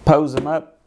Pose them up.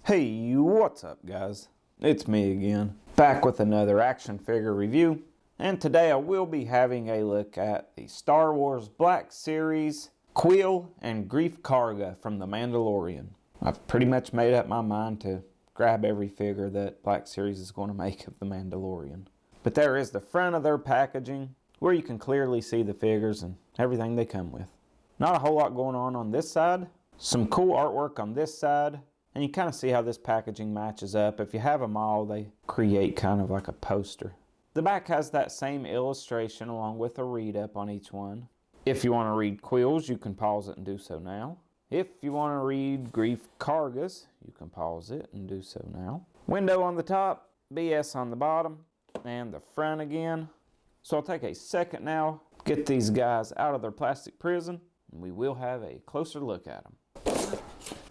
Hey, what's up guys? It's me again, back with another action figure review. And today I will be having a look at the Star Wars Black Series KUIIL and GREEF KARGA from the Mandalorian. I've pretty much made up my mind to grab every figure that Black Series is going to make of the Mandalorian. But there is the front of their packaging where you can clearly see the figures and everything they come with. Not a whole lot going on this side. Some cool artwork on this side. And you kind of see how this packaging matches up. If you have them all, they create kind of like a poster. The back has that same illustration along with a read-up on each one. If you want to read KUIILs, you can pause it and do so now. If you want to read GREEF KARGAs, you can pause it and do so now. Window on the top, BS on the bottom, and the front again. So I'll take a second now, get these guys out of their plastic prison, and we will have a closer look at them.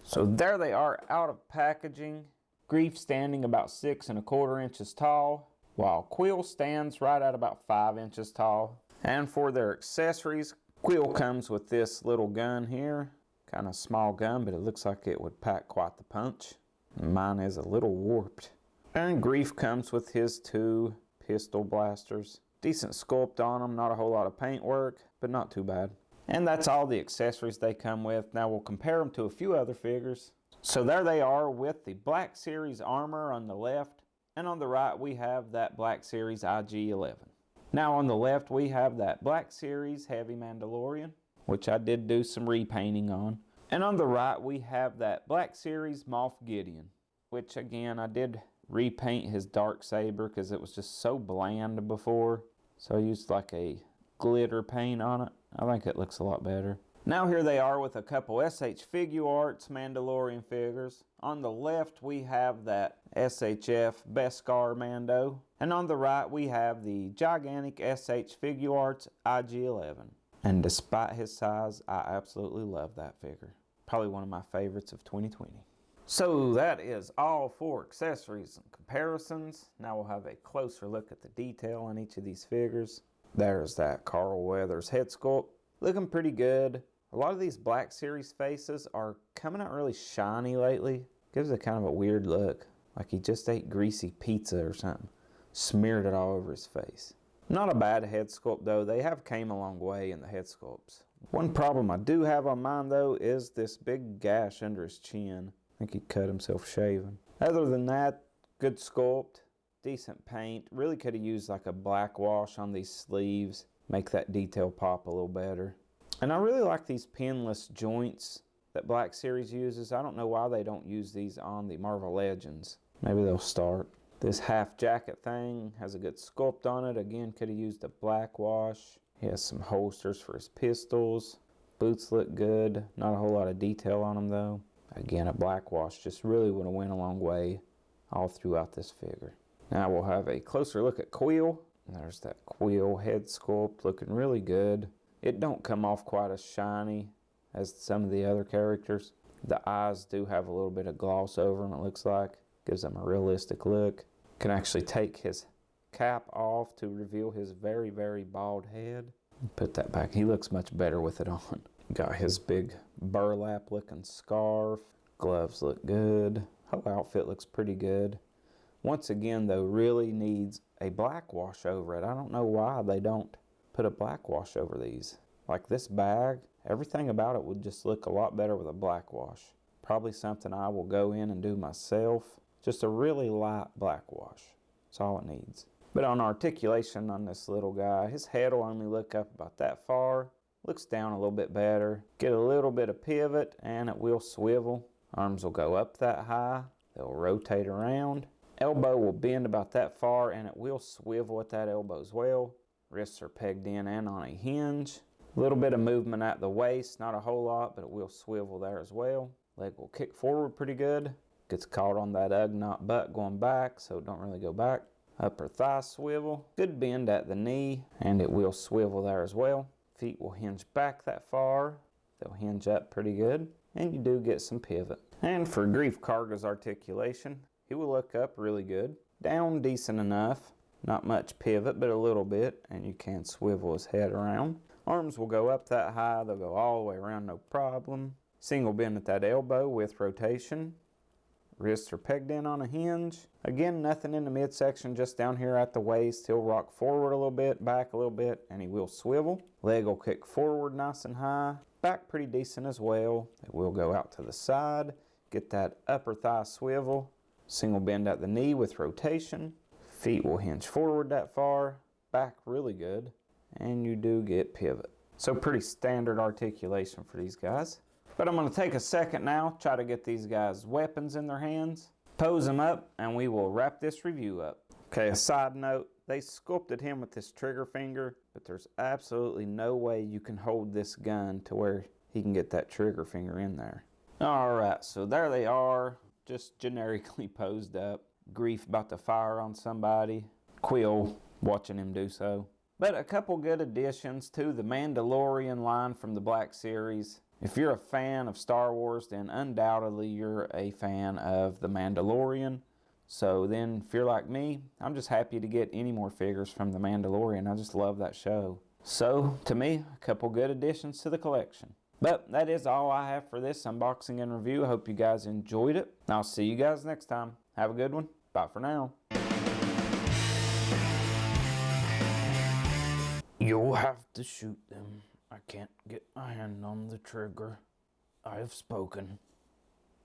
So there they are out of packaging. GREEF standing about 6 1/4 inches tall, while KUIIL stands right at about 5 inches tall. And for their accessories, KUIIL comes with this little gun here. Kind of small gun, but it looks like it would pack quite the punch. Mine is a little warped. And GREEF comes with his 2 pistol blasters. Decent sculpt on them, not a whole lot of paint work, but not too bad. And that's all the accessories they come with. Now we'll compare them to a few other figures. So there they are with the Black Series armor on the left, and on the right we have that Black Series IG-11. Now on the left we have that Black Series Heavy Mandalorian, which I did do some repainting on. And on the right we have that Black Series Moff Gideon, which again I did repaint his dark saber because it was just so bland before. So I used like a glitter paint on it. I think it looks a lot better. Now here they are with a couple SH Figuarts Mandalorian figures. On the left we have that SHF Beskar Mando. And on the right we have the gigantic SH Figuarts IG-11. And despite his size, I absolutely love that figure. Probably one of my favorites of 2020. So that is all for accessories and comparisons. Now we'll have a closer look at the detail on each of these figures. There's that Carl Weathers head sculpt. Looking pretty good. A lot of these Black Series faces are coming out really shiny lately. Gives it kind of a weird look. Like he just ate greasy pizza or something. Smeared it all over his face. Not a bad head sculpt though. They have came a long way in the head sculpts. One problem I do have on mine though is this big gash under his chin. I think he cut himself shaving. Other than that, good sculpt. Decent paint. Really could have used like a black wash on these sleeves. Make that detail pop a little better. And I really like these pinless joints that Black Series uses. I don't know why they don't use these on the Marvel Legends. Maybe they'll start. This half jacket thing has a good sculpt on it. Again, could have used a black wash. He has some holsters for his pistols. Boots look good. Not a whole lot of detail on them though. Again, a black wash just really would have went a long way all throughout this figure. Now we'll have a closer look at KUIIL. There's that KUIIL head sculpt looking really good. It don't come off quite as shiny as some of the other characters. The eyes do have a little bit of gloss over them, it looks like. Gives them a realistic look. Can actually take his cap off to reveal his very, very bald head. Put that back. He looks much better with it on. Got his big burlap looking scarf. Gloves look good. Whole outfit looks pretty good. Once again though, really needs a black wash over it. I don't know why they don't put a black wash over these. Like this bag, everything about it would just look a lot better with a black wash. Probably something I will go in and do myself. Just a really light black wash. That's all it needs. But on articulation on this little guy, his head will only look up about that far. Looks down a little bit better. Get a little bit of pivot and it will swivel. Arms will go up that high. They'll rotate around. Elbow will bend about that far and it will swivel at that elbow as well. Wrists are pegged in and on a hinge. A little bit of movement at the waist, not a whole lot, but it will swivel there as well. Leg will kick forward pretty good. Gets caught on that Ugnaught butt going back, so don't really go back. Upper thigh swivel. Good bend at the knee and it will swivel there as well. Feet will hinge back that far. They'll hinge up pretty good. And you do get some pivot. And for GREEF KARGA's articulation, he will look up really good. Down decent enough. Not much pivot, but a little bit. And you can swivel his head around. Arms will go up that high. They'll go all the way around, no problem. Single bend at that elbow with rotation. Wrists are pegged in on a hinge. Again, nothing in the midsection, just down here at the waist. He'll rock forward a little bit, back a little bit, and he will swivel. Leg will kick forward nice and high. Back pretty decent as well. It will go out to the side. Get that upper thigh swivel. Single bend at the knee with rotation. Feet will hinge forward that far. Back really good. And you do get pivot. So pretty standard articulation for these guys. But I'm going to take a second now, try to get these guys weapons in their hands, pose them up, and we will wrap this review up. Okay, a side note, they sculpted him with this trigger finger, but there's absolutely no way you can hold this gun to where he can get that trigger finger in there. Alright, so there they are, just generically posed up. Greef about to fire on somebody. KUIIL watching him do so. But a couple good additions to the Mandalorian line from the Black Series. If you're a fan of Star Wars, then undoubtedly you're a fan of the Mandalorian. So then, if you're like me, I'm just happy to get any more figures from the Mandalorian. I just love that show. So, to me, a couple good additions to the collection. But that is all I have for this unboxing and review. I hope you guys enjoyed it. I'll see you guys next time. Have a good one. Bye for now. You'll have to shoot them. I can't get my hand on the trigger. I have spoken.